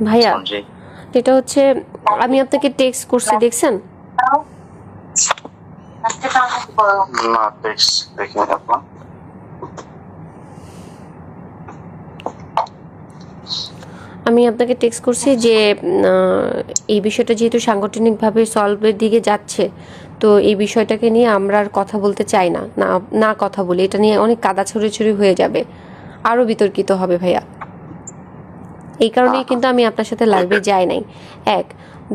ভাইয়া জি। এটা হচ্ছে আমি আপনাকে টেক্সট করছি, দেখছেন? না, টেক্সট দেখিনি আপনার। আমি আপনাকে টেক্সট করছি যে এই বিষয়টা যেহেতু সাংগঠনিকভাবে সলভের দিকে যাচ্ছে, তো এই বিষয়টাকে নিয়ে আমরা আর কথা বলতে চাই না, না না কথা বলি, এটা নিয়ে অনেক কাদা ছড়াছড়ি হয়ে যাবে, আরও বিতর্কিত হবে ভাইয়া। এই কারণেই কিন্তু আমি আপনার সাথে লাইভে যাই নাই। এক,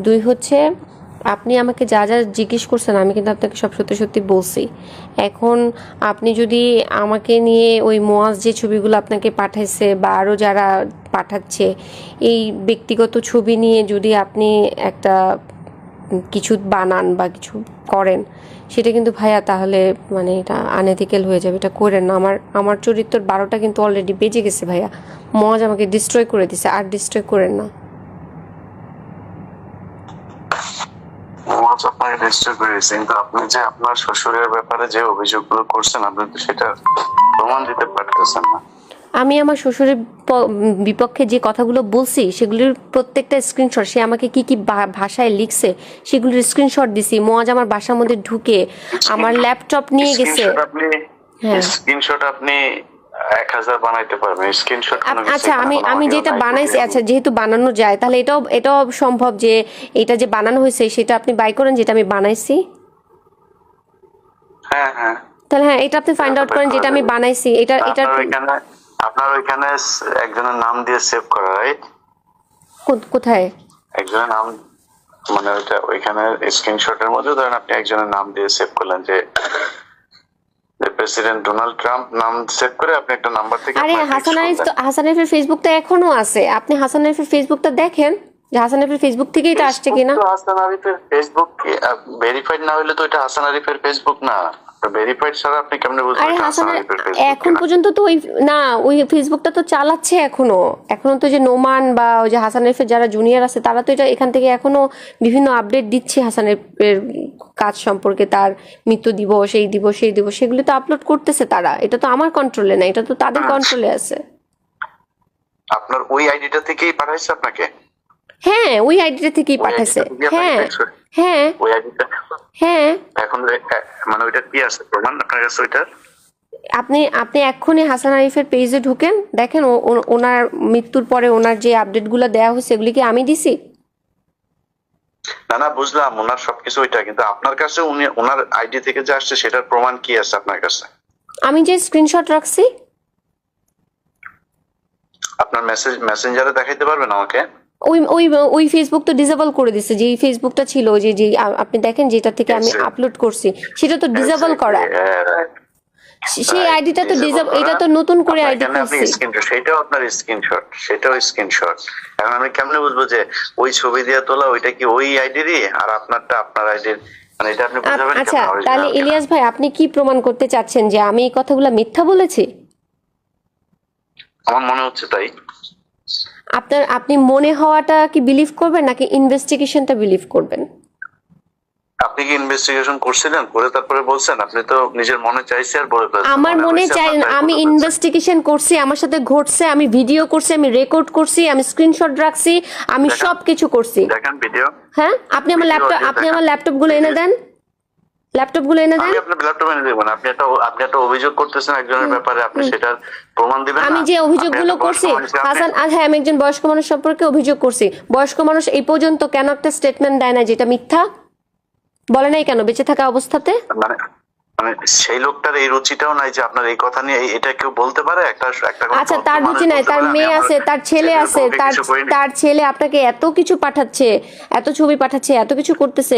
দুই হচ্ছে আপনি আমাকে যা যা জিজ্ঞেস করছেন আমি কিন্তু আপনাকে সব সত্যি সত্যি বলছি। এখন আপনি যদি আমাকে নিয়ে ওই মোয়াজ যে ছবিগুলো আপনাকে পাঠাইছে বা আরও যারা পাঠাচ্ছে, এই ব্যক্তিগত ছবি নিয়ে যদি আপনি একটা কিছু বানান বা কিছু করেন, সেটা কিন্তু ভাইয়া তাহলে মানে এটা আনএথিক্যাল হয়ে যাবে, এটা করেন না। আমার চরিত্রের 12টা কিন্তু অলরেডি বেজে গেছে ভাইয়া, মজ আমাকে ডিস্ট্রয় করে দিছে, আর ডিস্ট্রয় করেন না। মজ আপনাকে ডিস্টার্ব করেছে, কিন্তু আপনি যে আপনার শ্বশুরের ব্যাপারে যে অভিযোগগুলো করছেন আপনি তো সেটা প্রমাণ দিতে পারতেছেন না। আমি আমার শ্বশুরের বিপক্ষে যে কথাগুলো বলছি সেগুলির প্রত্যেকটা স্ক্রিনশট, সে আমাকে কি কি ভাষায় লিখছে সেগুলির স্ক্রিনশট দিছি। মজ আমার বাসার মধ্যে ঢুকে আমার ল্যাপটপ নিয়ে গেছে। হ্যাঁ, স্ক্রিনশট আপনি 1000 বানাইতে পারবেন স্ক্রিনশট। আচ্ছা, আমি যেটা বানাইছি, আচ্ছা যেহেতু বানানো যায় তাহলে এটাও সম্ভব যে এটা যে বানানো হয়েছে সেটা আপনি বাই করেন যেটা আমি বানাইছি। হ্যাঁ হ্যাঁ, তাহলে হ্যাঁ, এটা আপনি ফাইন্ড আউট করেন যেটা আমি বানাইছি। এটা আপনার ওইখানে একজনের নাম দিয়ে সেভ করা, রাইট? কোথায় একজনের নাম, মানে ওইখানে স্ক্রিনশটের মধ্যে ধরেন আপনি একজনের নাম দিয়ে সেভ করলেন যে প্রেসিডেন্ট ডোনাল্ড ট্রাম্প নাম সেভ করে আপনি একটা নাম্বার থেকে। আরে হাসান আরিফের ফেসবুকটা এখনো আছে, আপনি হাসান আরিফের ফেসবুকটা দেখেন যে হাসান আরিফের ফেসবুক থেকেই এটা আসছে কিনা। হাসান আরিফের ফেসবুক ভেরিফাইড না হলে তো এটা হাসান আরিফের ফেসবুক না। ভেরিফাইড ছাড়া আপনি কেমনে বুঝবেন? আরে হাসান এখন পর্যন্ত তো ওই ফেসবুকটা তো চালাচ্ছে এখনো তো যে নোমান বা ওই যে হাসান আরিফের যারা জুনিয়র আছে তারা তো এটা এখান থেকে এখনো বিভিন্ন আপডেট দিচ্ছে হাসান আরিফের কাজ সম্পর্কে, তার মৃত্যু দিবস, এই দিবস সেই দিবস, সেগুলো তো আপলোড করতেছে তারা। এটা তো আমার কন্ট্রোলে না, এটা তো তাদের কন্ট্রোলে আছে। আপনার ওই আইডিটা থেকেই পাঠাইছে আপনাকে? হ্যাঁ, ওই আইডিটা থেকেই পাঠাইছে। হ্যাঁ হ্যাঁ ওই আইডিটা। হ্যাঁ, এখন মানে ওইটা কি আছে প্রমাণ আপনার কাছে ওইটার? আপনি এক্ষুনি হাসান আরিফের পেজে ঢুকেন, দেখেন ওনার মৃত্যুর পরে ওনার যে আপডেটগুলো দেওয়া হয়েছে এগুলি কি আমি দিছি? না না, বুঝলাম ওনার সবকিছু ওইটা, কিন্তু আপনার কাছে উনি ওনার আইডি থেকে যে আসছে সেটার প্রমাণ কি আছে আপনার কাছে? আমি যে স্ক্রিনশট রাখছি। আপনার মেসেঞ্জারে দেখাইতে পারবেন আমাকে? ওই ওই ওই ফেসবুক তো ডিসেবল করে দিছে, যে ফেসবুকটা ছিল যে যে আপনি দেখেন যেটা থেকে আমি আপলোড করছি সেটা তো ডিসেবল করা। সেই আইডিটা তো ডিসেবল, এটা তো নতুন করে আইডি খুলছি। সেটাও আপনার স্ক্রিনশট, সেটাও স্ক্রিনশট। এখন আমি কেমনে বুঝবো যে ওই ছবি দিয়ে তোলা ওইটা কি ওই আইডিরই আর আপনারটা আপনার আইডির? মানে এটা আপনি বুঝাবেন কেমনে? আচ্ছা তাহলে ইলিয়াস ভাই আপনি কি প্রমাণ করতে চাচ্ছেন যে আমি এই কথাগুলো মিথ্যা বলেছি? আমার মনে হচ্ছে তাই। আপনি মনে হওয়াটা কি বিলিভ করবেন নাকি ইনভেস্টিগেশনটা বিলিভ করবেন? আপনি কি ইনভেস্টিগেশন করছিলেন, করে তারপরে বলছেন? আপনি তো নিজের মনে চাইছে আর বলে ফেলছেন। আমার মনে চাই, আমি ইনভেস্টিগেশন করছি, আমার সাথে ঘটছে, আমি ভিডিও করছি, আমি রেকর্ড করছি, আমি স্ক্রিনশট রাখছি, আমি সবকিছু করছি। দেখেন ভিডিও। হ্যাঁ, আপনি আমার ল্যাপটপ গুলো এনে দেন, ল্যাপটপগুলো এনে দেন। আপনার ল্যাপটপ এনে দেবেন। আপনি একটা অভিযোগ করতেছেন একজনের ব্যাপারে, আপনি সেটার প্রমাণ দিবেন না? আমি যে অভিযোগগুলো করছি হাসান, হ্যাঁ আমি একজন বয়স্ক মানুষ সম্পর্কে অভিযোগ করছি। বয়স্ক মানুষ এই পর্যন্ত কেন একটা স্টেটমেন্ট দেয় না যেটা মিথ্যা? বলে নাই কেন বেঁচে থাকা অবস্থাতে? মানে সেই লোকটার এই রুচিটাও নাই যে আপনার এই কথা নিয়ে এটা কেউ বলতে পারে। আচ্ছা, তার রুচি নাই, তার মেয়ে আছে, তার ছেলে আছে, তার ছেলে আপনাকে এত কিছু পাঠাচ্ছে, এত ছবি পাঠাচ্ছে, এত কিছু করতেছে,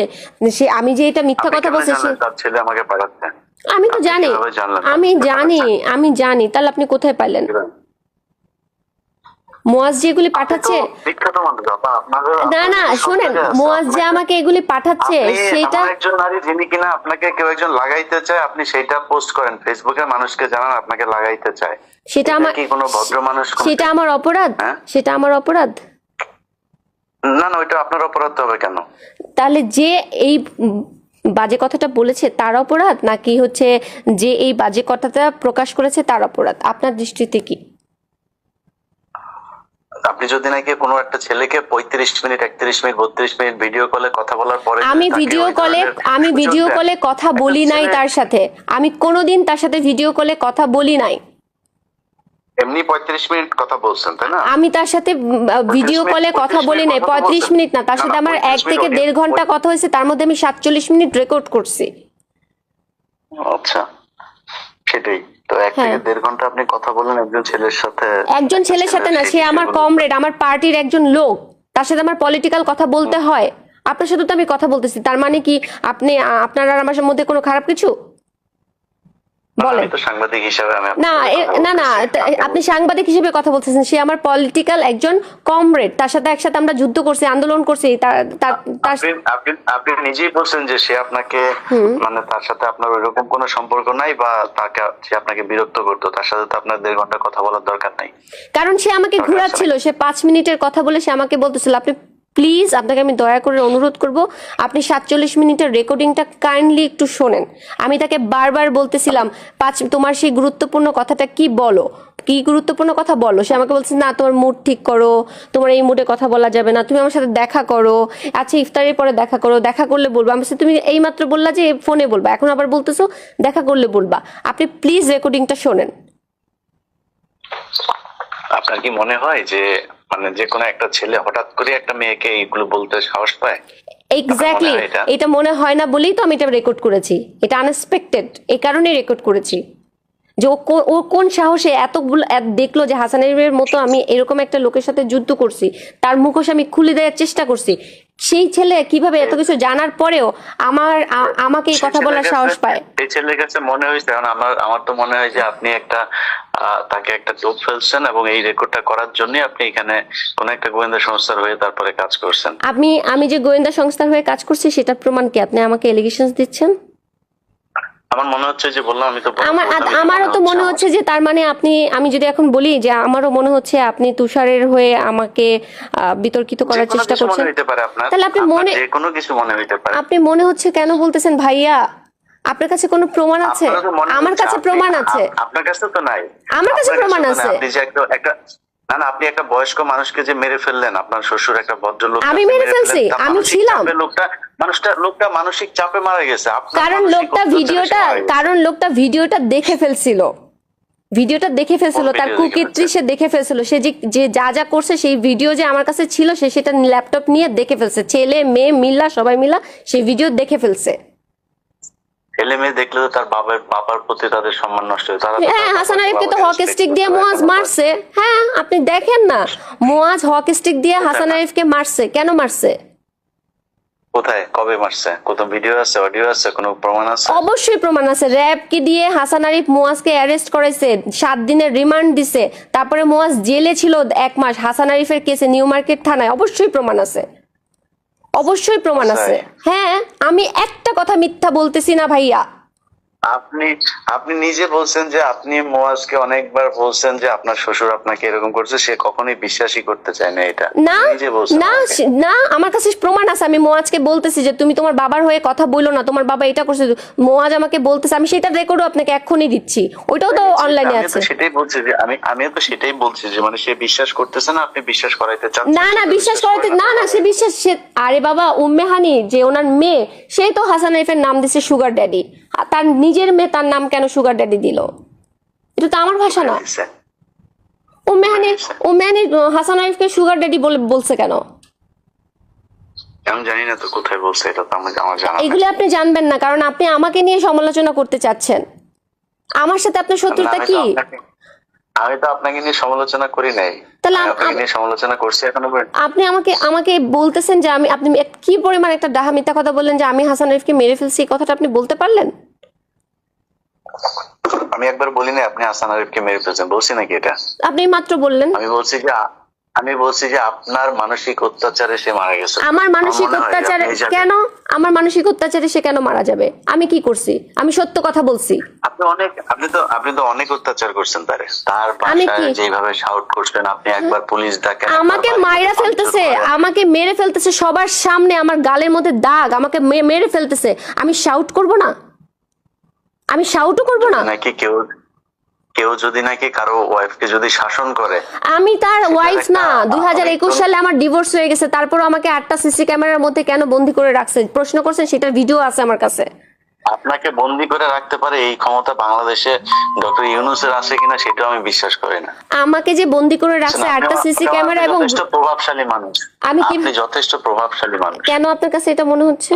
সে আমি যে এটা মিথ্যা কথা বলছি তার ছেলে আমাকে পাঠাচ্ছে? আমি তো জানি, আমি জানি। তাহলে আপনি কোথায় পাইলেন? মোয়াজ যেগুলি পাঠাচ্ছে, না না শোনেন, মোয়াজ যে আমাকে এগুলি পাঠাচ্ছে সেটা একজন নারী যিনি কিনা আপনাকে কেউ একজন লাগাইতে চায়, আপনি সেটা পোস্ট করেন ফেসবুকে, মানুষকে জানান আপনাকে লাগাইতে চায়, সেটা আমার কি কোনো ভদ্র মানুষ? সেটা আমার অপরাধ? সেটা আমার অপরাধ? না না, ওইটা আপনার অপরাধ হবে কেন? তাহলে যে এই বাজে কথাটা বলেছে তার অপরাধ, নাকি হচ্ছে যে এই বাজে কথাটা প্রকাশ করেছে তার অপরাধ আপনার দৃষ্টিতে কি? আপনি যদি নাকি কোনো একটা ছেলেকে 35 মিনিট 31 মিনিট 32 মিনিট ভিডিও কলে কথা বলার পরে আমি যদি তাকে ভিডিও ওই কলে ধরনের আমি সুযোগ ভিডিও দেন, কলে কথা একটা বলি নাই ছেলে তার সাথে, আমি কোনোদিন তার সাথে ভিডিও কলে কথা বলি নাই। এমনি 35 মিনিট কথা বলছেন তাই না? আমি তার সাথে ভিডিও কলে কথা বলি নাই 35 মিনিট না, তার সাথে আমার 1 থেকে 1.5 ঘন্টা কথা হয়েছে, তার মধ্যে আমি 47 মিনিট রেকর্ড করছি। আচ্ছা, সেটাই তো 1 হ্যাঁ। থেকে 1.5 ঘন্টা আপনি কথা বলেন একজন ছেলের সাথে। একজন ছেলের সাথে না, সে আমার কমরেড, আমার পার্টির একজন লোক, তার সাথে আমার পলিটিক্যাল কথা বলতে হয়। আপনার সাথে তো আমি কথা বলতেছি, তার মানে কি আপনি আপনার আর আমার মধ্যে কোনো খারাপ কিছু বলেন? আমি তো সাংবাদিক হিসেবে আমি না না না, আপনি সাংবাদিক হিসেবে কথা বলতেছেন, সে আমার পলিটিক্যাল একজন কমরেড, তার সাথে একসাথে আমরা যুদ্ধ করছি, আন্দোলন করছি। আপনি নিজেই বলছেন যে সে আপনাকে মানে তার সাথে আপনার ওইরকম কোনো সম্পর্ক নাই বা তাকে সে আপনাকে বিরক্ত করতো, তার সাথে তো আপনার 1.5 ঘন্টা কথা বলার দরকার নাই। কারণ সে আমাকে ঘোরাচ্ছিল, সে 5 মিনিটের কথা বলে সে আমাকে বলতেছিল আপনি প্লিজ, আপনাকে আমি দয়া করে অনুরোধ করব আপনি 47 মিনিটের রেকর্ডিংটা কাইন্ডলি একটু শোনেন। আমি তাকে বারবার বলতেছিলাম তোমার সেই গুরুত্বপূর্ণ কথাটা কি বলো, কি গুরুত্বপূর্ণ কথা বলো। সে আমাকে বলছে না তোমার মুড ঠিক করো, তোমার এই মুডে কথা বলা যাবে না, তুমি আমার সাথে দেখা করো, আচ্ছা ইফতারের পরে দেখা করো, দেখা করলে বলবো। আমি তুমি এই মাত্র বললা যে ফোনে বলবা, এখন আবার বলতেছো দেখা করলে বলবা। আপনি প্লিজ রেকর্ডিংটা শোনেন। আপনার কি মনে হয় যে মানে যে কোনো একটা ছেলে হঠাৎ করে একটা মেয়েকে এইগুলো বলতে সাহস পায়? এক্স্যাক্টলি, এটা মনে হয় না বলেই তো আমি এটা রেকর্ড করেছি। এটা আনএক্সপেক্টেড, এই কারণেই রেকর্ড করেছি যে ও কোন সাহসে এতগুলো দেখলো যে হাসানের মতো আমি এরকম একটা লোকের সাথে যুদ্ধ করছি, তার মুখোশ আমি খুলে দেওয়ার চেষ্টা করছি। সেই ছেলে কিভাবে এত কিছু জানার পরেও আমাকে এই কথা বলার সাহস পায়? এই ছেলের কাছে মনে হয়েছে, কারণ আমার তো মনে হয় যে আপনি একটা তাকে একটা টোপ ফেলছেন এবং এই রেকর্ডটা করার জন্য আপনি এখানে কোন একটা গোয়েন্দা সংস্থার হয়ে তারপরে কাজ করছেন। আমি যে গোয়েন্দা সংস্থার হয়ে কাজ করছি সেটার প্রমাণ কি? আপনি আমাকে এলিগেশনস দিচ্ছেন। আমার মনে হচ্ছে যে বললাম আমি তো আমারও তো মনে হচ্ছে যে তার মানে আমি যদি এখন বলি যে আমারও মনে হচ্ছে আপনি তুষারের হয়ে আমাকে বিতর্কিত করার চেষ্টা করছেন। তাহলে আপনি মনে কোনো কিছু মনে হইতে পারে। আপনি মনে হচ্ছে কেন বলতেছেন ভাইয়া? আপনার কাছে কোনো প্রমাণ আছে? আমার কাছে প্রমাণ আছে। আপনার কাছে তো নাই। আমার কাছে প্রমাণ আছে। আপনি যে একটা না আপনি একটা বয়স্ক মানুষকে যে মেরে ফেললেন, আপনার শ্বশুর একটা ভদ্রলোক, আমি মেরে ফেলছি, আমি ছিলাম। লোকটা মানসিক চাপে মারা গেছে। কারণ লোকটা ভিডিওটা দেখে ফেলছিল, তার কুকীর্তি সে দেখে ফেলছিল। সে যে যা করছে সেই ভিডিও যে আমার কাছে ছিল, সে সেটা ল্যাপটপ নিয়ে দেখে ফেলছে। ছেলে মেয়ে মিল্লা সবাই মিলা সেই ভিডিও দেখে ফেলছে। ছেলে মেয়ে দেখলে তো তার বাবার প্রতি তাদের সম্মান নষ্ট হয়। হ্যাঁ, হাসান আরিফকে তো হক স্টিক দিয়ে মুয়াজ মারছে। হ্যাঁ, আপনি দেখেন না, মুয়াজ হক স্টিক দিয়ে হাসান আরিফকে মারছে। কেন মারছে? কোথায়, কবে মারছে? কত ভিডিও আছে, অডিও আছে, কোনো প্রমাণ আছে? অবশ্যই প্রমাণ আছে। র‍্যাব কি দিয়ে হাসান আরিফ মুয়াজকে অ্যারেস্ট করাইছে, 7 দিনের রিমান্ড দিছে, তারপরে মুয়াজ জেলে ছিল 1 মাস হাসান আরিফের কেসে নিউ মার্কেট থানায়। অবশ্যই প্রমাণ আছে, অবশ্যই প্রমাণ আছে। হ্যাঁ, আমি একটা কথা মিথ্যা বলতেছি না ভাইয়া। আপনি নিজে বলছেন যে আপনি মুয়াজকে অনেকবার বলছেন যে আপনার শ্বশুর আপনাকে এরকম করছে, সে কখনোই বিশ্বাসই করতে চায় না। এটা নিজে বলছেন। না, আমার কাছে প্রমাণ আছে। আমি মুয়াজকে বলতেছি যে তুমি তোমার বাবার হয়ে কথা বইলো না, তোমার বাবা এটা করছে। মুয়াজ আমাকে বলতেছে, আমি সেটা রেকর্ডও আপনাকে এক্ষুনি দিচ্ছি, ওইটাও তো অনলাইনে আছে। সেটাই বলছি যে আমিও তো সেটাই বলছি যে মানে সে বিশ্বাস করতেছে না, আপনি বিশ্বাস করাইতে চান। না বিশ্বাস করাইতে না সে বিশ্বাস। আরে বাবা, উম্মে হানি যে ওনার মেয়ে, সেই তো হাসান আরিফের নাম দিছে সুগার ড্যাডি। তার নিজের মেয়ে তার নাম কেন সুগার ড্যাডি দিল? এটা তো আমার ভাষা না। উম্মে হানি হাসান আরিফকে সুগার ড্যাডি বলছে কেন? আমি জানি না তো কোথায় বলছে, এটা তো আমার জানা। এগুলো আপনি জানবেন না, কারণ আপনি আমাকে নিয়ে সমালোচনা করতে চাচ্ছেন। আমার সাথে আপনার শত্রুতা কি? আমি তো আপনাকে নিয়ে সমালোচনা করি নাই। তাহলে আপনাকে নিয়ে সমালোচনা করছি এখনো। আপনি আমাকে বলতেছেন যে আপনি কি পরিমাণ একটা ডাহা মিথ্যা কথা বললেন যে আমি হাসান আরিফকে মেরে ফেলছি। এই কথাটা আপনি বলতে পারলেন? আমি একবার বলি না আপনি হাসান আরিফকে মেরে ফেলছেন, বলছি নাকি এটা? আপনি মাত্র বললেন। আমি বলছি যে আপনার মানসিক অত্যাচারে সে মারা গেছে। আমার মানসিক অত্যাচারে কেন? আমার মানসিক অত্যাচারে সে কেন মারা যাবে? আমি কি করছি? আমি সত্য কথা বলছি। আপনি তো অনেক অত্যাচার করছেন তার বাসায় যেভাবে শাউট করছেন আপনি। একবার পুলিশ ডাকেন, আমাকে মাইরা ফেলতেছে, আমাকে মেরে ফেলতেছে সবার সামনে, আমার গালের মধ্যে দাগ, আমাকে মেরে ফেলতেছে। আমি শাউট করব না? আমি শাউটও করব না নাকি? কেউ যদি নাকি কারো ওয়াইফকে যদি শাসন করে, আমি তার ওয়াইফ একটা না। 2021 সালে আমার ডিভোর্স হয়ে গেছে, তারপরও আমাকে 8টা সিসি ক্যামেরার মধ্যে কেন বন্দি করে রাখছে? প্রশ্ন করছেন, সেটার ভিডিও আছে আমার কাছে। আপনাকে বন্দি করে রাখতে পারে এই ক্ষমতা বাংলাদেশে ডক্টর ইউনূসের আছে কিনা সেটাও আমি বিশ্বাস করি না। আমাকে যে বন্দি করে রাখছে 8টা সিসি ক্যামেরা, এবং যথেষ্ট প্রভাবশালী মানুষ, আমি কি আপনি যথেষ্ট প্রভাবশালী মানুষ। কেন আপনার কাছে এটা মনে হচ্ছে?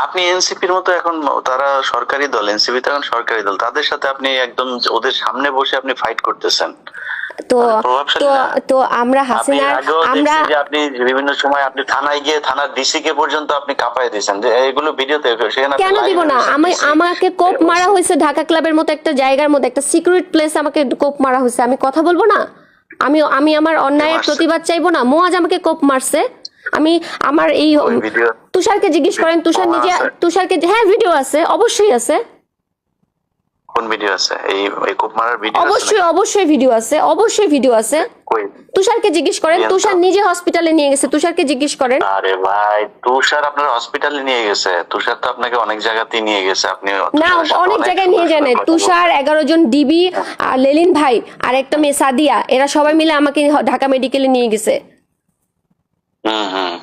আপনি এনসিপির মতো এখন তারা সরকারি দল, এনসিপি তো এখন সরকারি দল, তাদের সাথে আপনি একদম ওদের সামনে বসে আপনি ফাইট করতেছেন। তো প্রভাবশালী তো না। তো আমরা আপনি হাসিনা আগেও আমরা দেখছি যে আপনি বিভিন্ন সময় আপনি থানায় গিয়ে থানার ডিসি কে পর্যন্ত আপনি কাঁপায় দিয়েছেন, যে এগুলো ভিডিওতে সেখানে আপনি কেন live দিব না? হয়েছেন, আমি DC আমাকে কোপ মারা হয়েছে ঢাকা ক্লাবের মতো একটা জায়গার মধ্যে, একটা সিক্রেট প্লেস আমাকে কোপ মারা হয়েছে। আমি কথা বলবো না? আমি আমি আমার অন্যায়ের মারছে? প্রতিবাদ চাইবো না? মোয়াজ আমাকে কোপ মারছে। আমি আমার এই ওই ভিডিও তুষারকে জিজ্ঞেস করেন, তুষার মোয়া নিজে আছে? তুষারকে, হ্যাঁ ভিডিও আছে, অবশ্যই আছে, কোন ভিডিও আছে? এই কোপ মারার ভিডিও আছে অবশ্যই অবশ্যই ভিডিও আছে, অবশ্যই ভিডিও আছে। কই? তুষারকে জিজ্ঞেস করেন, দিয়েন তো। তুষার নিজে হসপিটালে নিয়ে গেছে, তুষারকে জিজ্ঞেস করেন। আরে ভাই, তুষার আপনার হসপিটালে নিয়ে গেছে? তুষার তো আপনাকে অনেক জায়গাতেই নিয়ে গেছে, আপনি না, তুষারের সাথে অনেক জায়গায় নিয়ে সুন্দর যায় নাই। কথা তুষার, 11 জন ডিবি, আর লেলিন ভাই, আর একটা মেয়ে সাদিয়া, এরা সবাই মিলে আমাকে ঢাকা মেডিকেলে নিয়ে গেছে। হুম।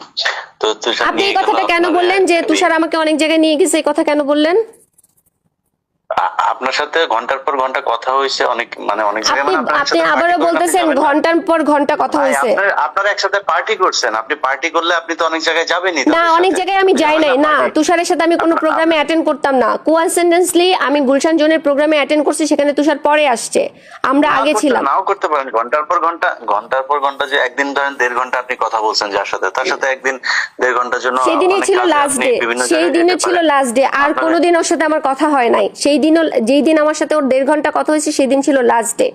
তো তুষার আপনি নিয়ে এই কথাটা গেল কেন আপনার বললেন যে তুষার আমাকে অনেক জায়গায় নিয়ে গেছে? এই কথা কেন বললেন? আপনার সাথে ঘন্টার পর ঘন্টা কথা হয়েছে অনেক, মানে অনেক জায়গায়, আপনি মানে আপনার আপনি সাথে আবারও party করলে বলতেছেন আপনি যাবেন না। ঘন্টার পর ঘন্টা কথা ভাই, হয়েছে। আপনারা একসাথে পার্টি করছেন, আপনি পার্টি করলে আপনি তো অনেক জায়গায় যাবেনই না, তাদের অনেক সাথে। জায়গায় আমি যাই নাই। না, তুষারের সাথে আমি কোনো প্রোগ্রামে অ্যাটেন্ড করতাম না। কোইন্সিডেন্টলি আমি গুলশান জোনের প্রোগ্রামে অ্যাটেন্ড করছি, সেখানে তুষার পরে আসছে, আমরা আগে ছিলাম। নাও করতে পারেন, ঘন্টার পর ঘন্টা যে একদিন ধরেন 1.5 ঘন্টা আপনি কথা বলছেন যার সাথে, তার সাথে একদিন 1.5 ঘন্টার জন্য সেদিনই অনেক ছিল কাজে লাস্ট আপনি ডে, বিভিন্ন সেই জায়গায় দিনে যেতে ছিল পারেন। Last day. আর আপনার- কোনোদিন ওর সাথে আমার কথা হয় নাই। সেই দিনও, যেই দিন আমার সাথে ওর 1.5 ঘন্টা কথা হয়েছে, সেই দিন ছিল লাস্ট ডে।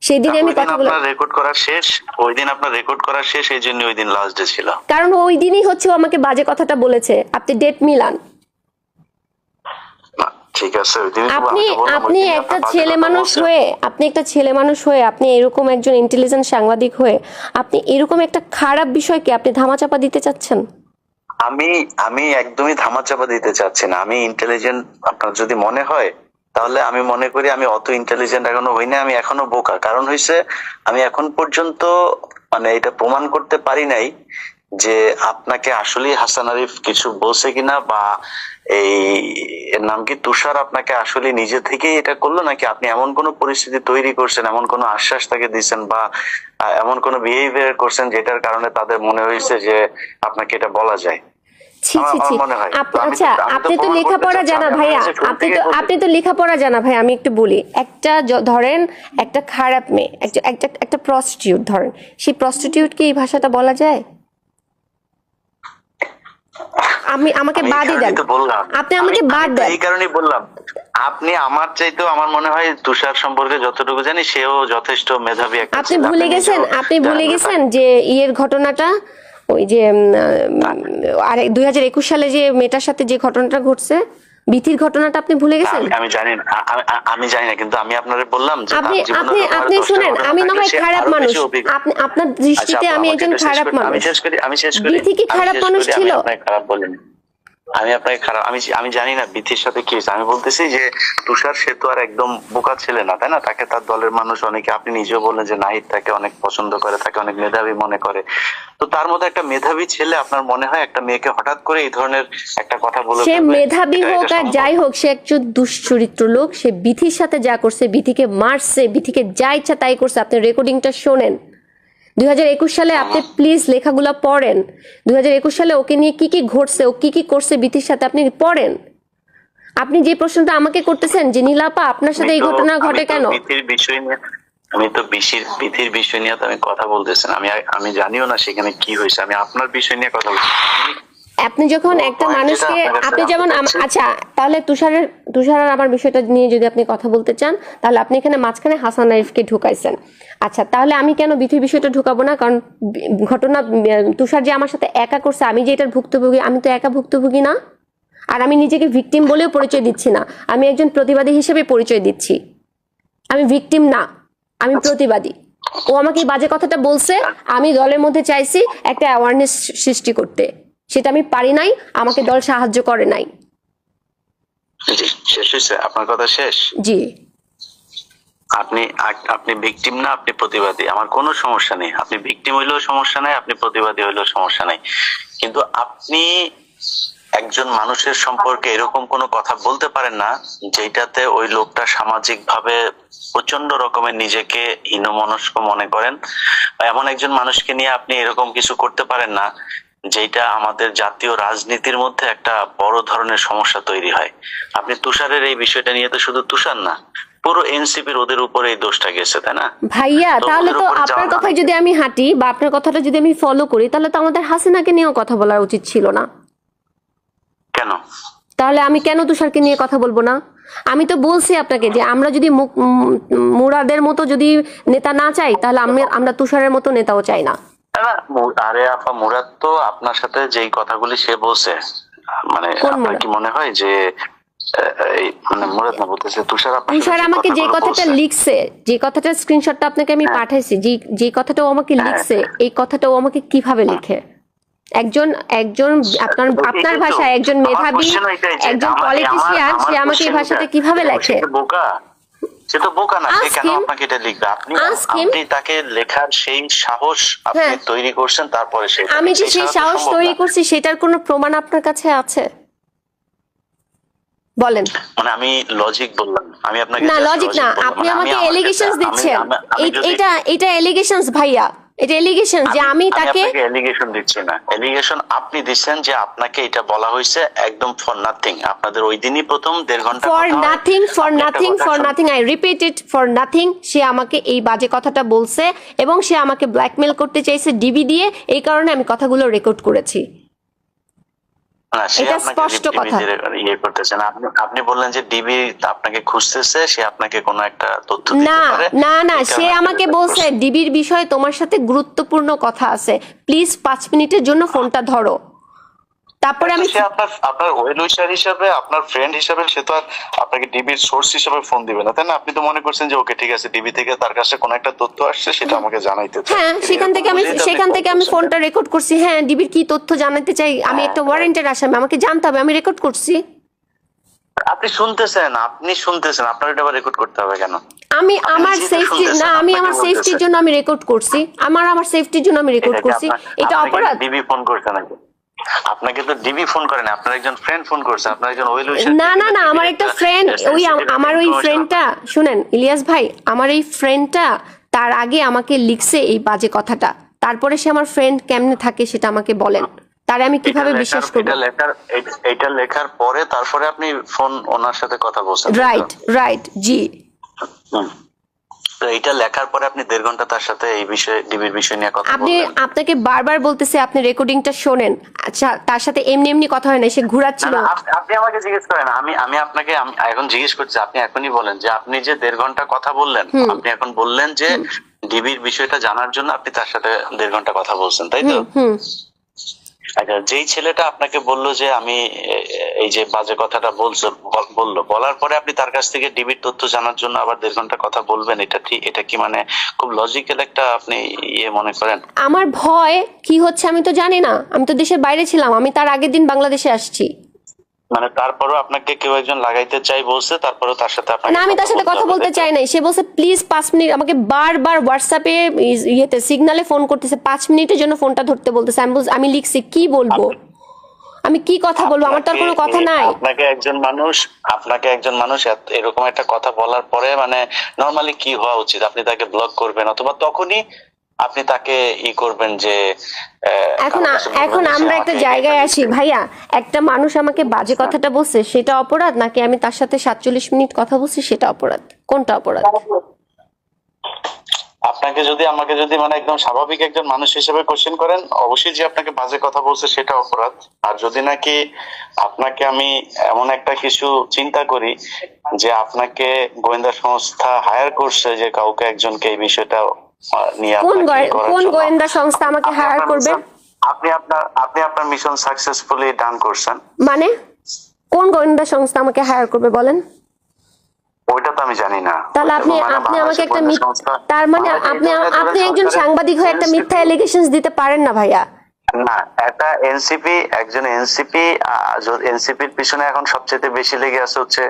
সেই দিনে আমি ওই দিন কথা বলে, আপনার রেকর্ড করা শেষ, ওই দিন আপনার রেকর্ড করা শেষ, এই জন্য ওই দিন লাস্ট ডে ছিল। কারণ ওই দিনই হচ্ছে ও আমাকে বাজে কথাটা বলেছে। আপনি ডেট মিলান। না, ঠিক আছে, ওই দিনই তো আপনি আমি তো বললাম, ওই আপনি দিনই একটা আপনার বাজে ছেলে কথা মানুষ বলছেন। হয়ে, আপনি একটা ছেলে মানুষ হয়ে, আপনি এরকম একজন ইন্টেলিজেন্ট সাংবাদিক হয়ে, আপনি এরকম একটা খারাপ বিষয়কে আপনি ধামাচাপা দিতে চাচ্ছেন? আমি একদমই ধামাচাপা দিতে চাচ্ছি না। আমি ইন্টেলিজেন্ট আপনার যদি মনে হয়, তাহলে আমি মনে করি আমি অত ইন্টেলিজেন্ট এখনো হই না, আমি এখনো বোকা। কারণ হইছে আমি এখন পর্যন্ত মানে এটা প্রমাণ করতে পারি নাই যে আপনাকে আসলে হাসান আরিফ কিছু বলছে কিনা, বা এই এর নাম কি তুষার আপনাকে আসলে নিজে থেকেই এটা করলো, নাকি আপনি এমন কোনো পরিস্থিতি তৈরি করছেন, এমন কোনো আশ্বাস তাকে দিচ্ছেন, বা এমন কোনো বিহেভিয়ার করছেন যেটার কারণে তাদের মনে হয়েছে যে আপনাকে এটা বলা যায়। ছি ছি ছি। আমার মনে হয়। আচ্ছা, আপনি তো প্রমাণ করতে লেখাপড়া চাচ্ছি, জানা আমি ভাইয়া, আপনার কাছে শুরু থেকেই বলছি। আপনি তো লেখাপড়া জানা ভাই। আমি একটু বলি, একটা ধরেন একটা খারাপ মেয়ে, একটা প্রস্টিটিউট ধরেন, সেই প্রস্টিটিউটকে এই ভাষাটা বলা যায়? আমাকে আমি এই বাদই কারণেই দেন, তো বললাম। আপনি আমাকে আমি বাদ তো দেন। এই কারণেই বললাম, আপনি আমার চাইতেও আমার মনে হয় তুষার সম্পর্কে যতটুকু জানি, সেও যথেষ্ট মেধাবী একটা আপনি ছেলে। ভুলে গেছেন, নিজেও আপনি ভুলে জানেন গেছেন যে ইয়ের ঘটনাটা, ওই যে আর 2021 সালে যে মেয়েটার সাথে যে ঘটনাটা ঘটছে, বিথির ঘটনাটা আপনি ভুলে গেছেন? আমি জানি না, আমি জানি না, কিন্তু আমি আপনারে বললাম যে আপনি তার জীবনে আপনি তো আরো আপনি 10টা শুনেন, ঘটনা আমি না থাকলে হয় সে খারাপ আরো মানুষ, বেশি অভিজ্ঞ। আপনি আপনার দৃষ্টিতে আচ্ছা, আমি আমাকে একজন একটু শেষ খারাপ করি, মানুষ। আমি শেষ করি। বিথি কি খারাপ মানুষ ছিল? আমি আপনাকে খারাপ বলিনি। আমি আপনাকে খারাপ, আমি জানি না বিথির সাথে কি হয়েছে। আমি বলতেছি যে তুষার সে তো আর একদম বোকা ছেলে না, তাই না? তাকে তার দলের মানুষ অনেকে, আপনি নিজেও বললেন যে নাহিদ তাকে অনেক পছন্দ করে, তাকে অনেক মেধাবী মনে করে। তো তার মধ্যে একটা মেধাবী ছেলে আপনার মনে হয় একটা মেয়েকে হঠাৎ করে এই ধরনের একটা কথা বলে সে ফেলবে? মেধাবী এটা হোক আর সম্ভব? যাই হোক, সে একজন দুশ্চরিত্র লোক। সে বিথির সাথে যা করছে, বিথিকে মারছে, বিথিকে যা ইচ্ছা তাই করছে। আপনি রেকর্ডিংটা শোনেন 2021 সালে, আপনি প্লিজ লেখাগুলো পড়েন। 2021 সালে ওকে নিয়ে কি কি ঘটছে, ও কি কি করছে বিথির সাথে, আপনি পড়েন। আপনি যে প্রশ্নটা আমাকে করতেছেন যে নীলাপা আপনার সাথে এই ঘটনা ঘটে কেন, বিথির বিষয় নিয়ে আমি তো বিথির বিষয় নিয়ে তো আমি কথা বলতেছি না। আমি জানিও না সেখানে কি হয়েছে, আমি আপনার বিষয় নিয়ে কথা বলছি। আপনি যখন একটা point মানুষকে, যেটা আপনার কাছে আপনি যেমন জানতে চাচ্ছি। আচ্ছা, তাহলে তুষার আর আমার বিষয়টা নিয়ে যদি আপনি কথা বলতে চান, তাহলে আপনি এখানে মাঝখানে হাসান আরিফকে ঢুকাইছেন। আচ্ছা, তাহলে আমি কেন বিথির বিষয়টা ঢুকাবো না? কারণ ঘটনা তুষার যে আমার সাথে একা করছে, আমি যে এটার ভুক্তভোগী, আমি তো একা ভুক্তভোগী না। আর আমি নিজেকে ভিকটিম বলেও পরিচয় দিচ্ছি না, আমি একজন প্রতিবাদী হিসেবে পরিচয় দিচ্ছি। আমি ভিকটিম না, আমি প্রতিবাদী। ও আমাকে এই বাজে কথাটা বলছে, আমি দলের মধ্যে চাইছি একটা অ্যাওয়ারনেস সৃষ্টি করতে, সেটা আমি পারি নাই, আমাকে দল সাহায্য করে নাই। জি, শেষ হয়েছে আপনার কথা শেষ? জি। আপনি আপনি ভিকটিম না, আপনি প্রতিবাদী, আমার কোনো সমস্যা নেই। আপনি ভিকটিম হইলেও সমস্যা নাই, আপনি প্রতিবাদী হইলেও সমস্যা নাই, কিন্তু আপনি একজন মানুষের সম্পর্কে এরকম কোনো কথা বলতে পারেন না যেটাতে ওই লোকটা সামাজিক ভাবে প্রচন্ড রকমের নিজেকে হীনমনস্ক মনে করেন, বা এমন একজন মানুষকে নিয়ে আপনি এরকম কিছু করতে পারেন না যেটা আমাদের জাতীয় রাজনীতির মধ্যে একটা বড় ধরনের সমস্যা তৈরি হয়। আপনি তুষারের এই বিষয়টা নিয়ে তো শুধু তুষার না, পুরো এনসিপির ওদের উপরে এই দোষটা গেছে, তাই না? ভাইয়া তো তাহলে ওদের তো উপরে আপনার যাওয়া কথায় মানে যদি আমি হাঁটি বা আপনার কথাটা যদি আমি ফলো করি, তাহলে তো আমাদের হাসিনাকে নিয়েও কথা বলা উচিত ছিল না। কেন? তাহলে আমি কেন তুষারকে নিয়ে কথা বলবো না? আমি তো বলছি আপনাকে যে আমরা যদি মুরাদের মতো যদি নেতা না চাই, তাহলে আমরা তুষারের মতো নেতাও চাই না। না, আরে আপা, মুরাদ তো আপনার সাথে যেই কথাগুলি সে বলছে, মানে কোন আপনার মুরাদ? কি মনে হয় যে এই মানে মুরাদ না, বলতেছে তুষার আপনার সাথে তুষার যে আমাকে যে কথাগুলো কথাটা বলছে, লিখছে, যে কথাটা স্ক্রিনশটটা আপনাকে আমি হ্যাঁ, পাঠাইছি, যে কথাটা ও আমাকে হ্যাঁ, লিখছে, এই কথাটা ও আমাকে কিভাবে লিখে? একজন একজন আপনার আপনার এটাই তো ভাষায় একজন আমার মেধাবী, কোশ্চেন এটাই যে একজন আমার পলিটিশিয়ান, আমার সে আমাকে এই কোশ্চেন ভাষাতে এটা, কিভাবে সে লেখে? কি বোকা? সে তো বোকা না, সে আস্ক কেন হিম, আপনাকে এটা লিখবে? আপনি আস্ক হিম। আপনি তাকে লেখার সেই সাহস আপনি হ্যাঁ, তৈরি করছেন, তারপরে সে এটা আমি লিখছে, যে সেই এছাড়া তো সাহস সম্ভব তৈরি না। করছি সেটার কোনো প্রমাণ আপনার কাছে আছে? বলেন। মানে আমি লজিক বললাম, আমি আপনাকে না জাস্ট লজিক না, লজিক বললাম, আপনি মানে আমি আমাকে আমার ক্ষেত্রে এলিগেশনস আমি দিচ্ছেন। আমি- আমি যদি এটা এলিগেশনস ভাইয়া, এটা এলিগেশন যে আমি আমি তাকে আপনাকে এলিগেশন দিচ্ছি না, এলিগেশন আপনি দিচ্ছেন যে আপনাকে এটা বলা হয়েছে একদম ফর নাথিং। আপনাদের ওই দিনই প্রথম 1.5 ঘন্টা ফর কথা হয়, নাথিং, ফর আপনি একটা নাথিং, কথা ফর শুন, nothing, I repeat it, for nothing. সে আমাকে এই বাজে কথাটা বলছে এবং সে আমাকে ব্ল্যাকমেল করতে চাইছে ডিবি দিয়ে, এই কারণে আমি কথাগুলো রেকর্ড করেছি। না সে এটা আপনাকে স্পষ্ট ডিবি কথা। ইয়ে করতেছেন, আপনি আপনি বললেন যে ডিবি আপনাকে খুঁজতেছে, সে আপনাকে কোনো একটা তথ্য দিতে না পারে, না না, এই সে কারণে আপনি আমাকে রেকর্ড বলছে করছেন। ডিবির বিষয়ে তোমার সাথে গুরুত্বপূর্ণ কথা আছে, প্লিজ 5 মিনিটের জন্য ফোনটা ধরো। তারপরে আমি সে আপনার আপনার ওয়েল উইশার হিসাবে, আপনার ফ্রেন্ড হিসাবে সে তো আর আপনাকে ডিবির সোর্স হিসাবে ফোন দিবে না, তাই না? আপনি তো মনে করছেন যে ওকে ঠিক আছে, ডিবি থেকে তার কাছে কোনো একটা তথ্য আসছে, সেটা আমাকে জানাইতে চায়, হ্যাঁ, সেখান থেকে আমি ফোনটা রেকর্ড করছি। হ্যাঁ, ডিবির কি তথ্য জানাতে চাই, আমি একটা ওয়ারেন্টের আসামি, আমাকে জানতে হবে, আমি রেকর্ড করছি। আপনি শুনতেছেন, আপনার এটা আবার রেকর্ড করতে হবে কেন? আমি আপনি আমার নিজেই তো সেফটি শুনতেছেন, না, আমি আপনাকে আমার সেফটির বলতেছে। জন্য আমি রেকর্ড করছি, আমার সেফটির জন্য আমি রেকর্ড এটা কি করছি। এটা আপনাকে অপরাধ? ডিবি ফোন করছে নাকি? আপনাকে তো ডিবি ফোন করে না, আপনার একজন ফ্রেন্ড ফোন করছে, আপনার একজন ওয়েল উইশার। না না না, আমার একটা ফ্রেন্ড, আমার ওই ফ্রেন্ডটা, শুনেন ইলিয়াস ভাই, আমার এই ফ্রেন্ডটা তার আগে আমাকে লিখছে এই বাজে কথাটা, তারপরে সে আমার ফ্রেন্ড কেমনে থাকে সেটা আমাকে বলেন, তারে আমি কিভাবে বিশ্বাস করবো? এটা লেখার পরে তারপরে আপনি ফোন ওনার সাথে কথা বলছেন, তাই তো? রাইট রাইট, জি। হুম। তো এটা লেখার পরে আপনি 1.5 ঘন্টা তার সাথে এই বিষয়ে, ডিবির বিষয় নিয়ে কথা আপনি, বললেন। আপনাকে বারবার বলতেছে আপনি রেকর্ডিংটা শোনেন। আচ্ছা, তার সাথে এমনি এমনি কথা হয় না, সে না ঘুরাচ্ছিল। না, আপনি আমাকে জিজ্ঞেস করেন, আমি আপনাকে এখন জিজ্ঞেস করছি, আপনি এখনই বলেন যে আপনি যে 1.5 ঘন্টা কথা বললেন, আপনি এখন বললেন যে ডিবির বিষয়টা জানার জন্য আপনি তার সাথে 1.5 ঘন্টা কথা বলছেন, তাই তো? হুম। আচ্ছা, যেই ছেলেটা আপনাকে বললো যে আমি এই যে বাজে কথাটা বলার পরে আপনি তার কাছ থেকে ডিবির তথ্য জানার জন্য আবার 1.5 ঘন্টা কথা বলবেন, এটা কি মানে খুব লজিক্যাল একটা আপনি ইয়ে মনে করেন? আমার ভয় কি হচ্ছে আমি তো জানি না, আমি তো দেশের বাইরে ছিলাম, আমি তার আগের দিন বাংলাদেশে আসছি। মানে তারপরও আপনাকে কেউ একজন লাগাইতে চাই বলছে, তারপরও তার সাথে আপনাকে না, আমি তার সাথে কথা বলতে চাই নাই, সে বলছে প্লিজ 5 মিনিট, আমাকে বারবার হোয়াটসঅ্যাপে ইয়েতে সিগনালে ফোন করতেছে, 5 মিনিটের জন্য ফোনটা ধরতে বলতেছে। আমি লিখছি কি বলবো, আমি কি কথা বলবো, আমার তো আর কোনো কথা নাই। আপনাকে একজন মানুষ এরকম একটা কথা বলার পরে মানে নরমালি কি হওয়া উচিত? আপনি তাকে ব্লক করবেন, অথবা তখনই আপনি তাকে করবেন যে এখন কারোর কাছে বলবেন এখন যে সে আমরা আমাকে একটা এটা জায়গায় আসি দিচ্ছে। ভাইয়া, একটা মানুষ আমাকে বাজে কথাটা বলছে সেটা অপরাধ, নাকি আমি তার সাথে 47 মিনিট কথা বলছি সেটা অপরাধ? কোনটা অপরাধ? আমাকে যদি মানে একদম স্বাভাবিক একজন মানুষ হিসেবে কোশ্চেন করেন, অবশ্যই যে আপনাকে বাজে কথা বলছে সেটা অপরাধ। আর যদি নাকি আপনাকে আমি এমন একটা কিছু চিন্তা করি যে আপনাকে গোয়েন্দা সংস্থা হায়ার করছে যে কাউকে একজনকে এই বিষয়টা নিয়ে কোন গোয়েন্দা সংস্থা আমাকে হায়ার করবে? আপনি আপনার মিশন সাকসেসফুলি ডান করছেন, মানে কোন গোয়েন্দা সংস্থা আমাকে হায়ার করবে বলেন? ওইটা তো আমি জানি না। তাহলে আপনি আমাকে একটা তার মানে আপনি একজন সাংবাদিক হয়ে একটা মিথ্যা এলিগেশনস দিতে পারেন না ভাইয়া। না, একজন এনসিপির পিছনে এখন সবচেয়ে বেশি লেগে আছে হচ্ছে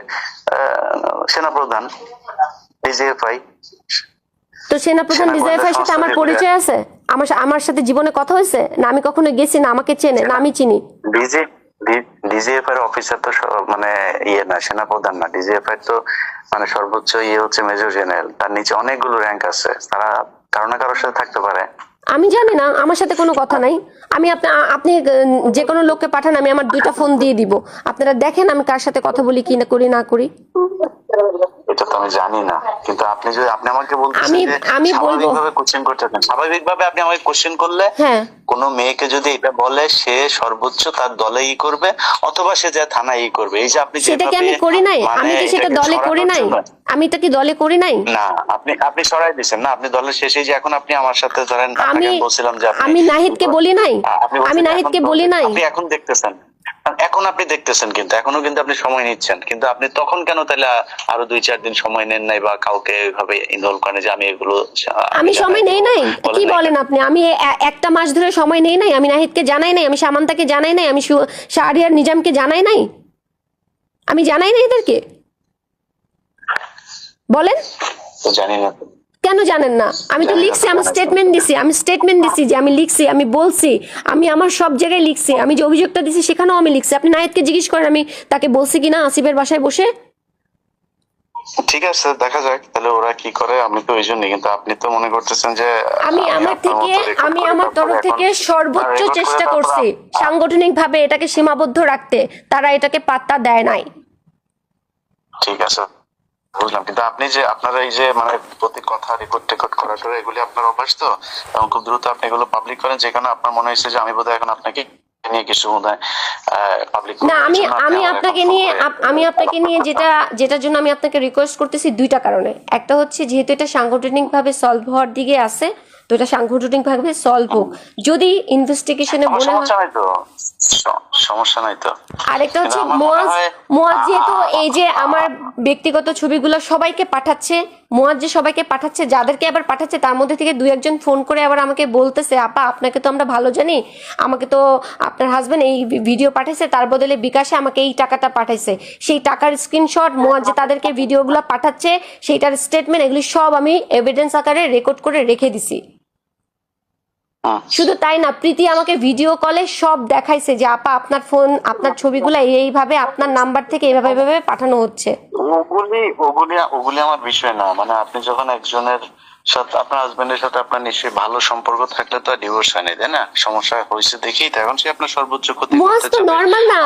সেনাপ্রধান। ডিজিএফআই। তো সেনাপ্রধান ডিজিএফআই সাথে আমার পরিচয় আছে? আমার সাথে জীবনে কথা হয়েছে না? আমি কখনো গেছি না? আমাকে চেনে না? আমি চিনি? ডিজিএফআই এর অফিসার তো মানে ইয়ে না, সেনাপ্রধান না। ডিজিএফআই তো মানে সর্বোচ্চ ইয়ে হচ্ছে মেজর জেনারেল, তার নিচে অনেকগুলো র্যাঙ্ক আছে, তারা কারো না কারোর সাথে থাকতে পারে। আমি জানি না, আমার সাথে কোনো কথা নাই। আমি আপনি যে কোনো লোককে পাঠান, আমি আমার 2টা ফোন দিয়ে দিব, আপনারা দেখেন আমি কার সাথে কথা বলি কি না করি না করি। এটা তো আমি জানি না, কিন্তু আপনি যদি আপনি আমাকে বলতেছেন যে আমি বলবো স্বাভাবিকভাবে কোশ্চেন করতেছেন, স্বাভাবিকভাবে আপনি আমাকে কোশ্চেন করলে হ্যাঁ, কোন মেয়েকে যদি এটা বলে সে সর্বোচ্চ তার দলে ই করবে, অথবা সে যায় থানায় ই করবে। এই যে আপনি সেটা কি আমি করি নাই? আমি কি সেটা দলে করি নাই? আমি তো কি দলে করি নাই? না, আপনি সরাই দিয়েছেন না, আপনি দলের শেষে যে এখন আপনি আমার সাথে ধরেন আমি বলছিলাম যে আমি নাহিদকে বলি নাই, আমি নাহিদকে বলি নাই। আপনি এখন দেখতেছেন, এখন আপনি দেখতেছেন, কিন্তু এখনো কিন্তু আপনি সময় নিচ্ছেন, কিন্তু আপনি তখন কেন তাহলে আরো 2-4 দিন সময় নেন নাই, বা কাউকে এইভাবে ইনভলভ করেন যে আমি এগুলো আমি সময় নেই নাই? কি বলেন আপনি? আমি একটা মাস ধরে সময় নেই নাই? আমি নাহিদকে জানাই নাই? আমি সামান্তাকে জানাই নাই? আমি শাহরিয়ার নিজামকে জানাই নাই? আমি জানাই নাই এদেরকে? বলেন। তো জানি না কেন জানেন না? আমি তো লিখছি, আমি স্টেটমেন্ট দিছি যে আমি লিখছি, আমি বলছি, আমি আমার সব জায়গায় লিখছি, আমি যে অভিযোগটা দিছি সেখানেও আমি লিখছি। আপনি নাহিদকে জিজ্ঞেস করেন আমি তাকে বলছি কিনা আসিফের বাসায় বসে। ঠিক আছে, দেখা যাক তাহলে ওরা কি করে। আমি তো ওই জন্যই, কিন্তু আপনি তো মনে করতেছেন যে আমি আমার তরফ থেকে সর্বোচ্চ চেষ্টা করছি সাংগঠনিক ভাবে এটাকে সীমাবদ্ধ রাখতে, তারা এটাকে পাত্তা দেয় নাই। ঠিক আছে, বুঝলাম, কিন্তু আপনি যে আপনারা এই যে মানে প্রতি কথা রেকর্ড করাটা এগুলি আপনার অভ্যাস তো, এবং খুব দ্রুত আপনি এগুলো পাবলিক করেন, যেখানে আপনার মনে হয়েছে যে আমি বোধহয় এখন আপনাকে নিয়ে কিছু পাবলিক না, আমি আপনাকে নিয়ে যেটার জন্য আমি আপনাকে রিকোয়েস্ট করতেছি 2টা কারণে। একটা হচ্ছে যেহেতু এটা সাংগঠনিক ভাবে সলভ হওয়ার দিকে আছে, তো এটা সাংগঠনিক ভাবে সলভ হোক। যদি ইনভেস্টিগেশনে মনে হয় সমস্যা নাই তো। আরেকটা হচ্ছে মুয়াজ যেহেতু এই যে আমার ব্যক্তিগত ছবিগুলো সবাইকে পাঠাচ্ছে, মুয়াজ যে সবাইকে পাঠাচ্ছে, যাদেরকে আবার পাঠাচ্ছে তার মধ্যে থেকে 2-1 জন ফোন করে আবার আমাকে বলতেছে, আপা আপনাকে তো আমরা ভালো জানি, আমাকে তো আপনার হাজবেন্ড এই ভিডিও পাঠাইছে, তার বদলে বিকাশে আমাকে এই টাকাটা পাঠাইছে। সেই টাকার স্ক্রিনশট, মুয়াজ যে তাদেরকে ভিডিওগুলো পাঠাচ্ছে সেইটার স্টেটমেন্ট, এগুলি সব আমি এভিডেন্স আকারে রেকর্ড করে রেখে দিছি। শুধু তাই না, প্রীতি আমাকে ভিডিও কলে সব দেখাইছে যে আপা আপনার ফোন, আপনার ছবিগুলো এইভাবে আপনার নাম্বার থেকে এইভাবে পাঠানো হচ্ছে। ওগুলি আমার বিষয় না। মানে আপনি যখন একজনের সাথে, আপনার হাজবেন্ডের সাথে আপনার নিশ্চয়ই ভালো সম্পর্ক থাকলে তো ডিভোর্স হয় না, তাই না? সমস্যা হয়েছে দেখেই তো এখন সে আপনার সর্বোচ্চ ক্ষতি মুয়াজ তো নরমাল না,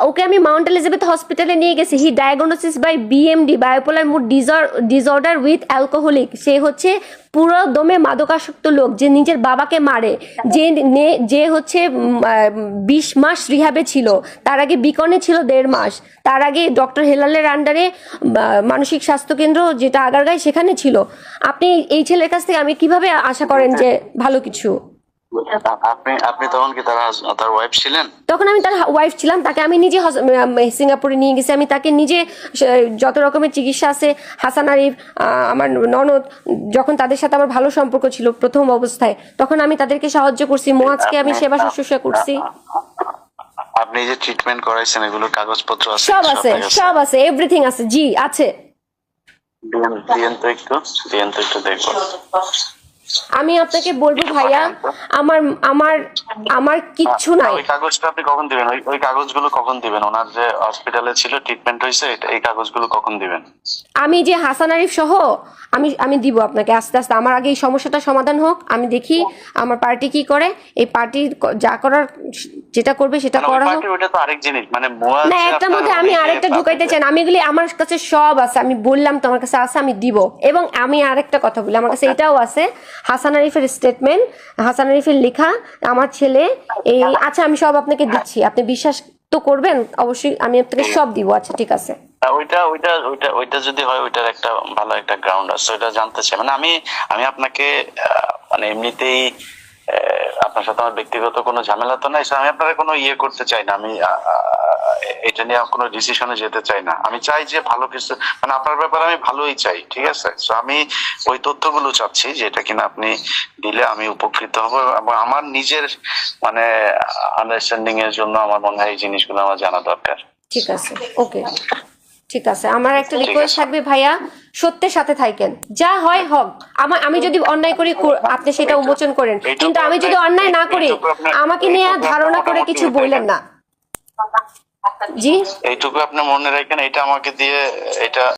ওকে আমি মাউন্ট এলিজাবেথ হসপিটালে নিয়ে গেছি। He diagnosis by BMD, bipolar mood disorder with alcoholic. সে হচ্ছে পুরো দমে মাদকাসক্ত লোক, যে নিজের বাবাকে মারে, যে হচ্ছে 20 মাস রিহাবে ছিল, তার আগে বিকনে ছিল 1.5 মাস, তার আগে ডক্টর হেলালের আন্ডারে মানসিক স্বাস্থ্য কেন্দ্র যেটা আগারগাঁয় সেখানে ছিল। আপনি এই ছেলের কাছ থেকে আমি কিভাবে আশা করেন যে ভালো কিছু? আপনি তখন কি তার ওয়াইফ ছিলেন? তখন আমি তার ওয়াইফ ছিলাম। তাকে আমি নিজে সিঙ্গাপুরে নিয়ে গেছি, আমি তাকে নিজে যত রকমের চিকিৎসা আছে, হাসান আরিফ, আমার ননদ, যখন তাদের সাথে আমার ভালো সম্পর্ক ছিল প্রথম অবস্থায়, তখন আমি তাদেরকে সাহায্য করছি। মুয়াজকে আমি সেবা শুশ্রূষা করছি। আপনি যে ট্রিটমেন্ট করাইছেন এগুলোর কাগজপত্র আছে? সব আছে, এভরিথিং আছে। জি আছে। দিয়েন তো একটু দেখবো। আমি আপনাকে বলবো ভাইয়া, আমার কিচ্ছু নাই। ওই কাগজটা আপনি কখন দিবেন? ওই কাগজগুলো কখন দিবেন? ওনার যে হসপিটালে ছিল, ট্রিটমেন্ট হয়েছে, এই কাগজগুলো কখন দিবেন? আমি যে হাসান আরিফ সহ আমি দিব আপনাকে আস্তে আস্তে। আমার আগে এই সমস্যাটা সমাধান হোক, আমি দেখি আমার পার্টি কি করে। এই পার্টি যা করার যেটা করবে সেটা করা হোক। ওটা তো আরেক জিনিস, মানে না, একটার মধ্যে আমি আরেকটা ঢুকাইতে চাই না। আমি এগুলি আমার কাছে সব আছে, আমি বললাম তো আমার কাছে আছে, আমি দিব। এবং আমি আরেকটা কথা বলি, আমার কাছে এটাও আছে, হাসান আরিফের স্টেটমেন্ট, হাসান আরিফের লেখা, আমার ছেলে এই, আচ্ছা আমি সব আপনাকে দিচ্ছি, আপনি বিশ্বাস তো করবেন অবশ্যই, আমি আপনাকে সব দিব। আচ্ছা ঠিক আছে। ওইটা যদি হয়, ওইটার একটা ভালো একটা গ্রাউন্ড আছে, ওইটা জানতে চাই। মানে আমি আপনাকে মানে এমনিতেই আপনার সাথে আমার ব্যক্তিগত কোনো ঝামেলা তো নাই, আমি আপনারা কোনো ইয়ে করতে চাই না, আমি এটা নিয়ে কোনো ডিসিশনে যেতে চাই না। আমি চাই যে ভালো কিছু, মানে আপনার ব্যাপারে আমি ভালোই চাই, ঠিক আছে? তো আমি ওই তথ্যগুলো চাচ্ছি যেটা কিনা আপনি দিলে আমি উপকৃত হব, এবং আমার নিজের মানে আন্ডারস্ট্যান্ডিং এর জন্য আমার মনে হয় এই জিনিসগুলো আমার জানা দরকার। ঠিক আছে, ওকে। ঠিক আছে, আমার একটা রিকোয়েস্ট থাকবে ভাইয়া, সত্যের সাথে থাকেন, যা হয় হোক। আমি যদি অন্যায় করি আপনি সেটা উন্মোচন করেন, কিন্তু আমি যদি অন্যায় না করি আমাকে নিয়ে ধারণা করে কিছু বললেন না। জি, এইটুকু আপনি মনে রাখেন, এটা আমাকে দিয়ে এটা